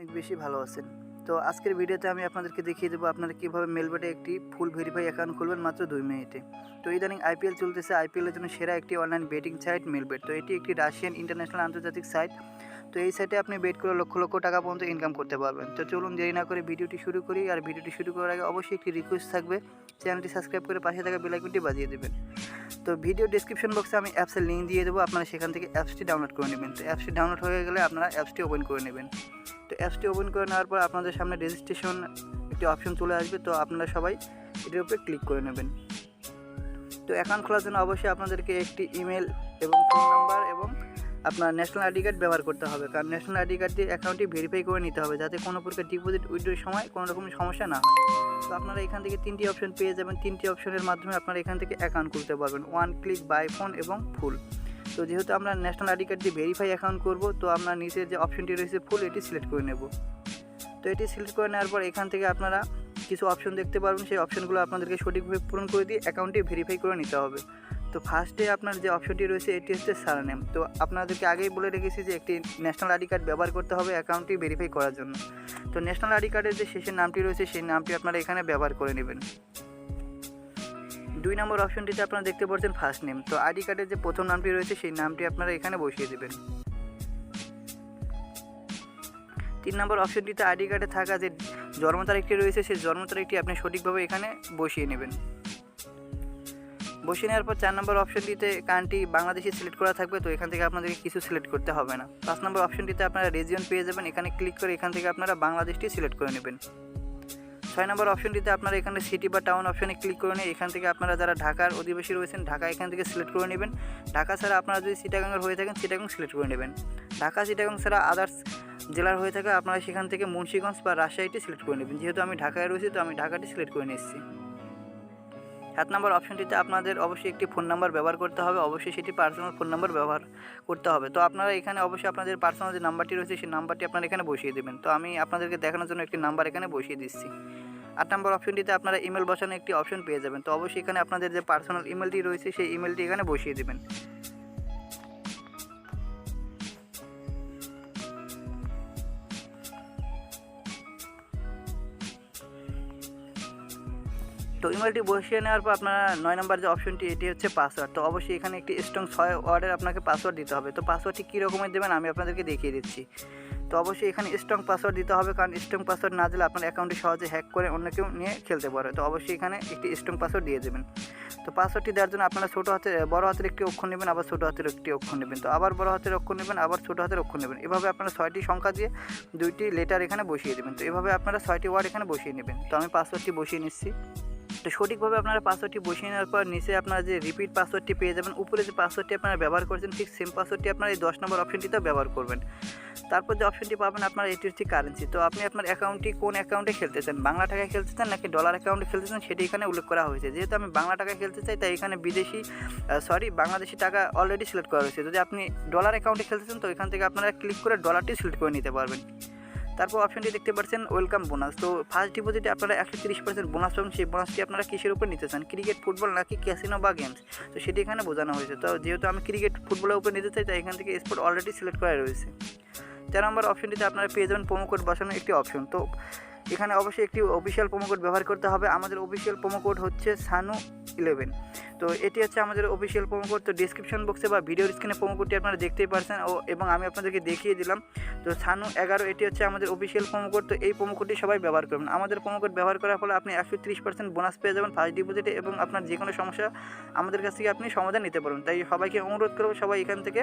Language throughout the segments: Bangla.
অনেক বেশি ভালো আছেন। তো আজকের ভিডিওতে আমি আপনাদেরকে দেখিয়ে দেবো আপনারা কীভাবে মেলবেটে একটি ফুল ভেরিফাই অ্যাকাউন্ট খুলবেন মাত্র 2 মিনিটে। তো ইদানিং আইপিএল চলতেছে, আইপিএলের জন্য সেরা একটি অনলাইন বেটিং সাইট মেলবেট। তো এটি একটি রাশিয়ান ইন্টারন্যাশনাল আন্তর্জাতিক সাইট। তো এই সাইটে আপনি বেট করে লক্ষ লক্ষ টাকা পর্যন্ত ইনকাম করতে পারবেন। তো চলুন দেরি না করে ভিডিওটি শুরু করি। আর ভিডিওটি শুরু করার আগে অবশ্যই একটি রিকোয়েস্ট থাকবে, চ্যানেলটি সাবস্ক্রাইব করে পাশে থাকা বেল আইকনটি বাজিয়ে দেবেন। তো ভিডিও ডেসক্রিপশন বক্সে আমি অ্যাপসের লিঙ্ক দিয়ে দেবো, আপনারা সেখান থেকে অ্যাপসটি ডাউনলোড করে নেবেন। তো অ্যাপসটি ডাউনলোড হয়ে গেলে আপনারা অ্যাপসটি ওপেন করে নেবেন। তো অ্যাপসটি ওপেন করে নেওয়ার পর আপনাদের সামনে রেজিস্ট্রেশন একটি অপশন চলে আসবে। তো আপনারা সবাই এটির উপরে ক্লিক করে নেবেন। তো অ্যাকাউন্ট খোলার জন্য অবশ্যই আপনাদেরকে একটি ইমেল এবং ফোন নাম্বার এবং আপনার ন্যাশনাল আইডি কার্ড ব্যবহার করতে হবে, কারণ ন্যাশনাল আইডি কার্ড দিয়ে অ্যাকাউন্টটি ভেরিফাই করে নিতে হবে, যাতে কোনো প্রকার ডিপোজিট উইথড্রোর সময় কোনো রকম সমস্যা না হয়। তো আপনারা এখান থেকে 3টি অপশন পেয়ে যাবেন। 3টি অপশনের মাধ্যমে আপনারা এখান থেকে অ্যাকাউন্ট খুলতে পারবেন, 1 ক্লিক, বাই ফোন এবং ফুল। তো যেহেতু আমরা ন্যাশনাল আইডি কার্ড দিয়ে ভেরিফাই অ্যাকাউন্ট করব, তো আমরা নিচের যে অপশনটি রয়েছে ফুল, এটি সিলেক্ট করে নেব। তো এটি সিলেক্ট করে নেওয়ার পর এখান থেকে আপনারা কিছু অপশন দেখতে পারবেন, সেই অপশনগুলো আপনাদেরকে সঠিকভাবে পূরণ করে দিয়ে অ্যাকাউন্টটি ভেরিফাই করে নিতে হবে। তো ফার্স্টে আপনার যে অপশনটি রয়েছে এটি হচ্ছে সারনেম। তো আপনাদেরকে আগেই বলে রেখেছি যে একটি ন্যাশনাল আইডি কার্ড ব্যবহার করতে হবে অ্যাকাউন্টটি ভেরিফাই করার জন্য। তো ন্যাশনাল আইডি কার্ডের যে শেষের নামটি রয়েছে সেই নামটি আপনারা এখানে ব্যবহার করে নেবেন। 2 নম্বর অপশনটিতে আপনারা দেখতে পাচ্ছেন ফার্স্ট নেম। তো আইডি কার্ডের যে প্রথম নামটি রয়েছে সেই নামটি আপনারা এখানে বসিয়ে দেবেন। 3 নম্বর অপশনটিতে আইডি কার্ডে থাকা যে জন্ম তারিখটি রয়েছে সেই জন্ম তারিখটি আপনি সঠিকভাবে এখানে বসিয়ে নেবেন। বসিয়ে নেওয়ার পর 4 নম্বর অপশনটিতে কান্ট্রি বাংলাদেশে সিলেক্ট করা থাকবে। তো এখান থেকে আপনাদেরকে কিছু সিলেক্ট করতে হবে না। 5 নম্বর অপশনটিতে আপনারা রিজিয়ন পেয়ে যাবেন, এখানে ক্লিক করে এখান থেকে আপনারা বাংলাদেশটি সিলেক্ট করে নেবেন। 6 নম্বর অপশনটিতে আপনারা এখানে সিটি বা টাউন অপশনে ক্লিক করে নিয়ে এখান থেকে আপনারা যারা ঢাকার অধিবাসী রয়েছেন ঢাকা এখান থেকে সিলেক্ট করে নেবেন। ঢাকা ছাড়া আপনারা যদি চিটাগাংয়ের হয়ে থাকেন চিটাগাং সিলেক্ট করে নেবেন। ঢাকা চিটাগাং ছাড়া আদার্স জেলার হয়ে থাকে আপনারা সেখান থেকে মুন্সিগঞ্জ বা রাজশাহীটি সিলেক্ট করে নেবেন। যেহেতু আমি ঢাকায় রয়েছি তো আমি ঢাকাটি সিলেক্ট করে নিচ্ছি। 7 নম্বর অপশনটিতে আপনাদের অবশ্যই একটি ফোন নাম্বার ব্যবহার করতে হবে, অবশ্যই সেটি পার্সোনাল ফোন নাম্বার ব্যবহার করতে হবে। তো আপনারা এখানে অবশ্যই আপনাদের পার্সোনাল যে নাম্বারটি রয়েছে সেই নাম্বারটি আপনারা এখানে বসিয়ে দেবেন। তো আমি আপনাদেরকে দেখানোর জন্য একটি নাম্বার এখানে বসিয়ে দিচ্ছি। 8 নম্বর অপশনটিতে আপনারা ইমেল বসানোর একটি অপশন পেয়ে যাবেন। তো অবশ্যই এখানে আপনাদের যে পার্সোনাল ইমেলটি রয়েছে সেই ইমেলটি এখানে বসিয়ে দেবেন। তো ইমেলটি বসিয়ে নেওয়ার পর আপনারা 9 নম্বর যে অপশনটি এটি হচ্ছে পাসওয়ার্ড। তো অবশ্যই এখানে একটি স্ট্রং 6 ওয়ার্ডের আপনাকে পাসওয়ার্ড দিতে হবে। তো পাসওয়ার্ডটি কী রকমের দেবেন আমি আপনাদেরকে দেখিয়ে দিচ্ছি। তো অবশ্যই এখানে স্ট্রং পাসওয়ার্ড দিতে হবে, কারণ স্ট্রং পাসওয়ার্ড না দিলে আপনার অ্যাকাউন্টটি সহজে হ্যাক করে অন্য কেউ নিয়ে খেলতে পারে। তো অবশ্যই এখানে একটি স্ট্রং পাসওয়ার্ড দিয়ে দেবেন। তো পাসওয়ার্ডটি দেওয়ার জন্য আপনারা বড় হাতের একটি অক্ষর নেবেন, আবার ছোটো হাতের একটি অক্ষর নেবেন। তো আবার বড় হাতের অক্ষর নেবেন, আবার ছোটো হাতের অক্ষর নেবেন। এভাবে আপনারা 6টি সংখ্যা দিয়ে 2টি লেটার এখানে বসিয়ে দেবেন। তো এভাবে আপনারা 6টি ওয়ার্ড এখানে বসিয়ে নেবেন। তো আমি পাসওয়ার্ডটি বসিয়ে নিচ্ছি। তো সঠিকভাবে আপনারা পাসওয়ার্ডটি বসিয়ে নেওয়ার পর নিচে আপনারা যে রিপিট পাসওয়ার্ডটি পেয়ে যাবেন। উপরে যে পাসওয়ার্ডটি আপনারা ব্যবহার করছেন ঠিক সেম পাসওয়ার্ডটি আপনারা এই 10 নম্বর অপশনটিতেও ব্যবহার করবেন। তারপর যে অপশনটি পাবেন আপনারা এটি হচ্ছে কারেন্সি। তো আপনি আপনার অ্যাকাউন্টটি কোন অ্যাকাউন্টে খেলতে চান, বাংলা টাকায় খেলতে চান নাকি ডলার অ্যাকাউন্টে খেলতে চান সেটি এখানে উল্লেখ করা হয়েছে। যেহেতু আমি বাংলা টাকায় খেলতে চাই তাই এখানে বাংলাদেশি টাকা অলরেডি সিলেক্ট করা হয়েছে। যদি আপনি ডলার অ্যাকাউন্টে খেলতে চান তো এখান থেকে আপনারা ক্লিক করে ডলারটি সিলেক্ট করে নিতে পারবেন। তারপর অপশনটি দেখতে পাচ্ছেন ওয়েলকাম বোনাস। তো ফার্স্ট ডিপোজিটে আপনারা 130% বোনাস পাবেন। সেই বোনাসটি আপনারা কিসের উপর নিতে চান, ক্রিকেট, ফুটবল নাকি ক্যাসিনো বা গেমস, তো সেটি এখানে বোঝানো হয়েছে। তো যেহেতু আমি ক্রিকেট ফুটবলের উপর নিতে চাই তাই এখান থেকে স্পোর্ট অলরেডি সিলেক্ট করা রয়েছে। 13 নম্বর অপশনটিতে আপনারা পেয়ে যাবেন প্রোমো কোড বসানোর একটি অপশন। তো এখানে অবশ্যই একটি অফিসিয়াল প্রোমো কোড ব্যবহার করতে হবে। আমাদের অফিসিয়াল প্রোমো কোড হচ্ছে SANU11। তো এটি হচ্ছে আমাদের অফিসিয়াল প্রোমো কোড। তো ডিসক্রিপশন বক্সে বা ভিডিওর স্ক্রিনে প্রোমো কোডটি আপনারা দেখতেই পারছেন এবং আমি আপনাদেরকে দেখিয়ে দিলাম। তো SANU11 এটি হচ্ছে আমাদের অফিসিয়াল প্রোমো কোড। তো এই প্রোমো কোডটি সবাই ব্যবহার করবেন। আমাদের প্রোমো কোড ব্যবহার করার ফলে আপনি 130% বোনাস পেয়ে যাবেন ফার্স্ট ডিপোজিটে এবং আপনার যে কোনো সমস্যা আমাদের কাছ থেকে আপনি সমাধান নিতে পারবেন। তাই সবাইকে অনুরোধ করব সবাই এখান থেকে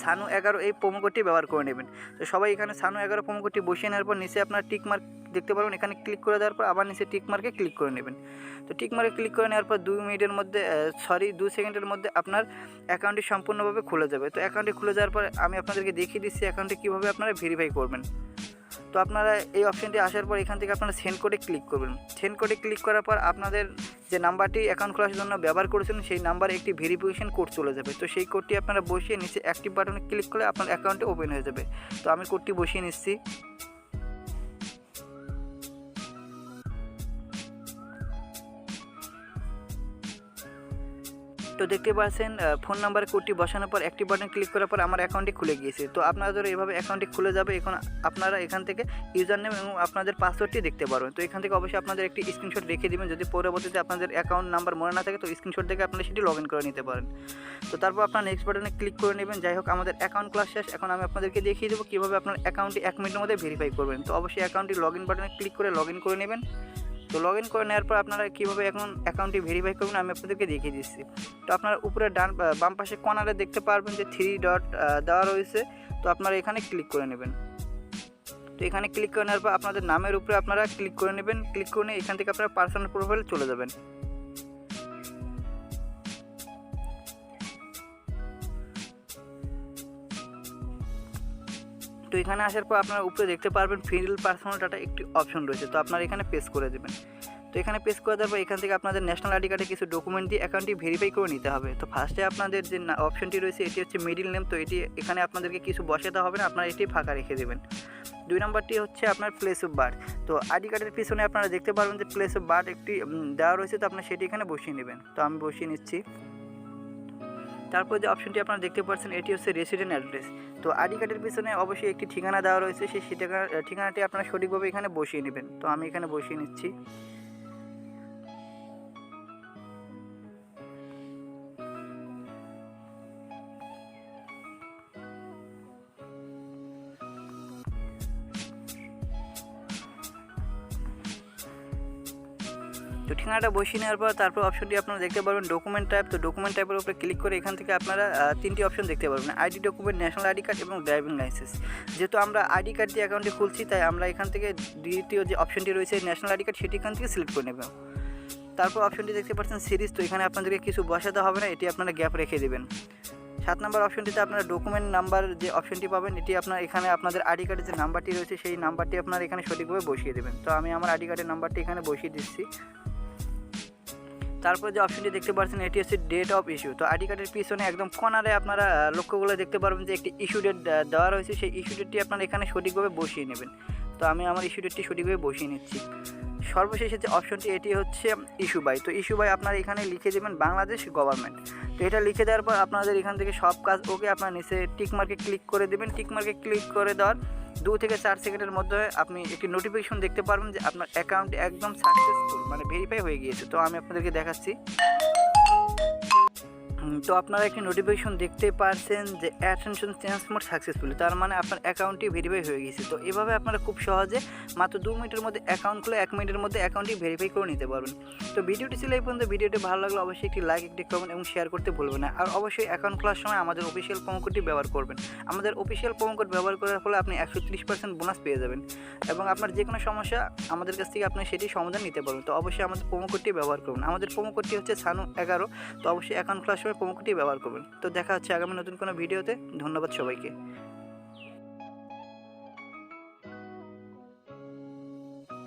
SANU11 এই প্রোমো কোডটি ব্যবহার করে নেবেন। তো সবাই এখানে SANU11 প্রোমো কোডটি বসিয়ে নেওয়ার পর নিচে আপনার টিক মার্ক দেখতে পারবেন, এখানে ক্লিক করে দেওয়ার পর আবার নিচে টিক মার্কে ক্লিক করে নেবেন। তো টিক মার্কে ক্লিক করে নেওয়ার পর 2 সেকেন্ডের মধ্যে আপনার অ্যাকাউন্টটি সম্পূর্ণভাবে খুলে যাবে। তো অ্যাকাউন্টটি খুলে যাওয়ার পর আমি আপনাদেরকে দেখিয়ে দিচ্ছি অ্যাকাউন্টটি কীভাবে আপনারা ভেরিফাই করবেন। তো আপনারা এই অপশনটি আসার পর এখান থেকে আপনারা সেন্ড কোডে ক্লিক করবেন। সেন্ড কোডে ক্লিক করার পর আপনাদের যে নাম্বারটি অ্যাকাউন্ট খোলার জন্য ব্যবহার করেছেন সেই নাম্বারে একটি ভেরিফিকেশন কোড চলে যাবে। তো সেই কোডটি আপনারা বসিয়ে নিচে অ্যাক্টিভ বাটনে ক্লিক করলে আপনার অ্যাকাউন্টটি ওপেন হয়ে যাবে। তো আমি কোডটি বসিয়ে নিচ্ছি। তো দেখতে পাচ্ছেন ফোন নাম্বার কোডটি বসানোর পর একটি বাটন ক্লিক করার পর আমার অ্যাকাউন্টটি খুলে গিয়েছে। তো আপনাদের এভাবে অ্যাকাউন্টটি খুলে যাবে। এখন আপনারা এখান থেকে ইউজার নেম এবং আপনাদের পাসওয়ার্ডটি দেখতে পারবেন। তো এখান থেকে অবশ্যই আপনাদের একটি স্ক্রিনশট রেখে দিবেন, যদি পরবর্তীতে আপনাদের অ্যাকাউন্ট নাম্বার মনে না থাকে তো স্ক্রিনশট দেখে আপনারা সেটি লগ ইন করে নিতে পারেন। তো তারপর আপনার নেক্সট বাটনে ক্লিক করে নেবেন। যাই হোক, আমাদের অ্যাকাউন্ট ক্লাস শেষ। এখন আমি আপনাদেরকে দেখিয়ে দেবো কীভাবে আপনার অ্যাকাউন্টটি 1 মিনিটের মধ্যে ভেরিফাই করবেন। তো অবশ্যই অ্যাকাউন্টটি লগ ইন বাটনে ক্লিক করে লগ ইন করে নেবেন। তো লগ ইন করে নেওয়ার পর আপনারা কীভাবে এখন অ্যাকাউন্টটি ভেরিফাই করবেন আমি আপনাদেরকে দেখিয়ে দিচ্ছি। তো আপনারা উপরে বাম পাশে কর্নারে দেখতে পারবেন যে 3 ডট দেওয়া রয়েছে। তো আপনারা এখানে ক্লিক করে নেবেন। তো এখানে ক্লিক করে নেওয়ার পর আপনাদের নামের উপরে আপনারা ক্লিক করে নেবেন। ক্লিক করে নিয়ে এখান থেকে আপনারা পার্সোনাল প্রোফাইলে চলে যাবেন। তো এখানে আসার পর আপনারা উপরে দেখতে পারবেন ফিল পার্সোনাল ডাটা একটি অপশন রয়েছে। তো আপনারা এখানে পেজ করে দেবেন। তো এখানে পেজ করে দেওয়ার পর এখান থেকে আপনাদের ন্যাশনাল আইডি কার্ডে কিছু ডকুমেন্ট দিয়ে অ্যাকাউন্টটি ভেরিফাই করে নিতে হবে। তো ফার্স্টে আপনাদের যে অপশনটি রয়েছে এটি হচ্ছে মিডিল নেম। তো এটি এখানে আপনাদেরকে কিছু বসাতে হবে না, আপনারা এটি ফাঁকা রেখে দেবেন। 2 নম্বরটি হচ্ছে আপনার প্লেস অফ বার্থ। তো আইডি কার্ডের পিছনে আপনারা দেখতে পারবেন যে প্লেস অফ বার্থ একটি দেওয়া রয়েছে। তো আপনারা সেটি এখানে বসিয়ে নেবেন। তো আমি বসিয়ে নিচ্ছি। তারপর যে অপশনটি আপনারা দেখতে পাচ্ছেন এটি হচ্ছে রেসিডেন্ট অ্যাড্রেস। তো আইডি কার্ডের পিছনে অবশ্যই একটি ঠিকানা দেওয়া রয়েছে, সেই ঠিকানাটি আপনারা সঠিকভাবে এখানে বসিয়ে নেবেন। তো আমি এখানে বসিয়ে নিচ্ছি। তো ঠিকানাটা বসিয়ে নেওয়ার পর তারপর অপশনটি আপনারা দেখতে পারবেন ডকুমেন্ট টাইপ। তো ডকুমেন্ট টাইপের উপরে ক্লিক করে এখান থেকে আপনারা 3টি অপশন দেখতে পারবেন, ID document, national ID card এবং ড্রাইভিং লাইসেন্স। যেহেতু আমরা আইডি কার্ড দিয়ে অ্যাকাউন্টটি খুলছি তাই আমরা এখান থেকে দ্বিতীয় যে অপশনটি রয়েছে ন্যাশনাল আইডি কার্ড সেটি এখান থেকে সিলেক্ট করে নেব। তারপর অপশনটি দেখতে পাচ্ছেন সিরিজ। তো এখানে আপনাদেরকে কিছু বসাতে হবে না, এটি আপনারা গ্যাপ রেখে দেবেন। 7 নম্বর অপশনটিতে আপনারা ডকুমেন্ট নাম্বার যে অপশনটি পাবেন এটি আপনার এখানে আপনাদের আইডি কার্ডের যে নাম্বারটি রয়েছে সেই নাম্বারটি আপনারা এখানে সঠিকভাবে বসিয়ে দেবেন। তো আমি আমার আইডি কার্ডের নাম্বারটি এখানে বসিয়ে দিচ্ছি। তারপর যে অপশনটি দেখতে পাচ্ছেন এটি হচ্ছে ডেট অফ ইস্যু। তো আইডি কার্ডের পিছনে একদম কর্নারে আপনারা লক্ষ্যগুলো দেখতে পারবেন যে একটি ইস্যু ডেট দেওয়া রয়েছে, সেই ইস্যু ডেটটি আপনারা এখানে সঠিকভাবে বসিয়ে নেবেন। তো আমি আমার ইস্যু ডেটটি সঠিকভাবে বসিয়ে নিচ্ছি। সর্বশেষে যে অপশনটি এটি হচ্ছে ইস্যু বাই। তো ইস্যু বাই আপনারা এখানে লিখে দেবেন বাংলাদেশ গভর্নমেন্ট। তো এটা লিখে দেওয়ার পর আপনাদের এখান থেকে সব কাজ ওকে, আপনার নিচে টিক মার্কে ক্লিক করে দেবেন। টিক মার্কে ক্লিক করে দেওয়ার 2 থেকে 4 সেকেন্ডের মধ্যে আপনি একটি নোটিফিকেশন দেখতে পারবেন যে আপনার অ্যাকাউন্ট একদম সাকসেসফুল মানে ভেরিফাই হয়ে গিয়েছে। তো আমি আপনাদেরকে দেখাচ্ছি। তো আপনারা একটি নোটিফিকেশন দেখতে পাচ্ছেন যে অ্যাটেনশন চেঞ্জ মোড সাকসেসফুলি, তার মানে আপনার অ্যাকাউন্টটি ভেরিফাই হয়ে গেছে। তো এভাবে আপনারা খুব সহজে মাত্র 2 মিনিটের মধ্যে অ্যাকাউন্ট খুলে 1 মিনিটের মধ্যে অ্যাকাউন্টটি ভেরিফাই করে নিতে পারবেন। তো ভিডিওটি ছিল এই পর্যন্ত। ভিডিওটি ভালো লাগলে অবশ্যই একটি লাইক, একটি কমেন্ট এবং শেয়ার করতে ভুলবেন না। আর অবশ্যই অ্যাকাউন্ট খোলার সময় আমাদের অফিসিয়াল প্রোমো কোডটি ব্যবহার করবেন। আমাদের অফিসিয়াল প্রোমো কোড ব্যবহার করার ফলে আপনি 130% বোনাস পেয়ে যাবেন এবং আপনার যে কোনো সমস্যা আমাদের কাছ থেকে আপনি সেটি সমাধান নিতে পারবেন। তো অবশ্যই আমাদের প্রোমো কোডটি ব্যবহার করুন। আমাদের প্রোমো কোডটি হচ্ছে SANU11। তো অবশ্যই অ্যাকাউন্ট খোলার সময় প্রোমো কোডটি ব্যবহার করবেন। তো দেখা হচ্ছে আগামী নতুন কোনো ভিডিওতে। ধন্যবাদ সবাইকে।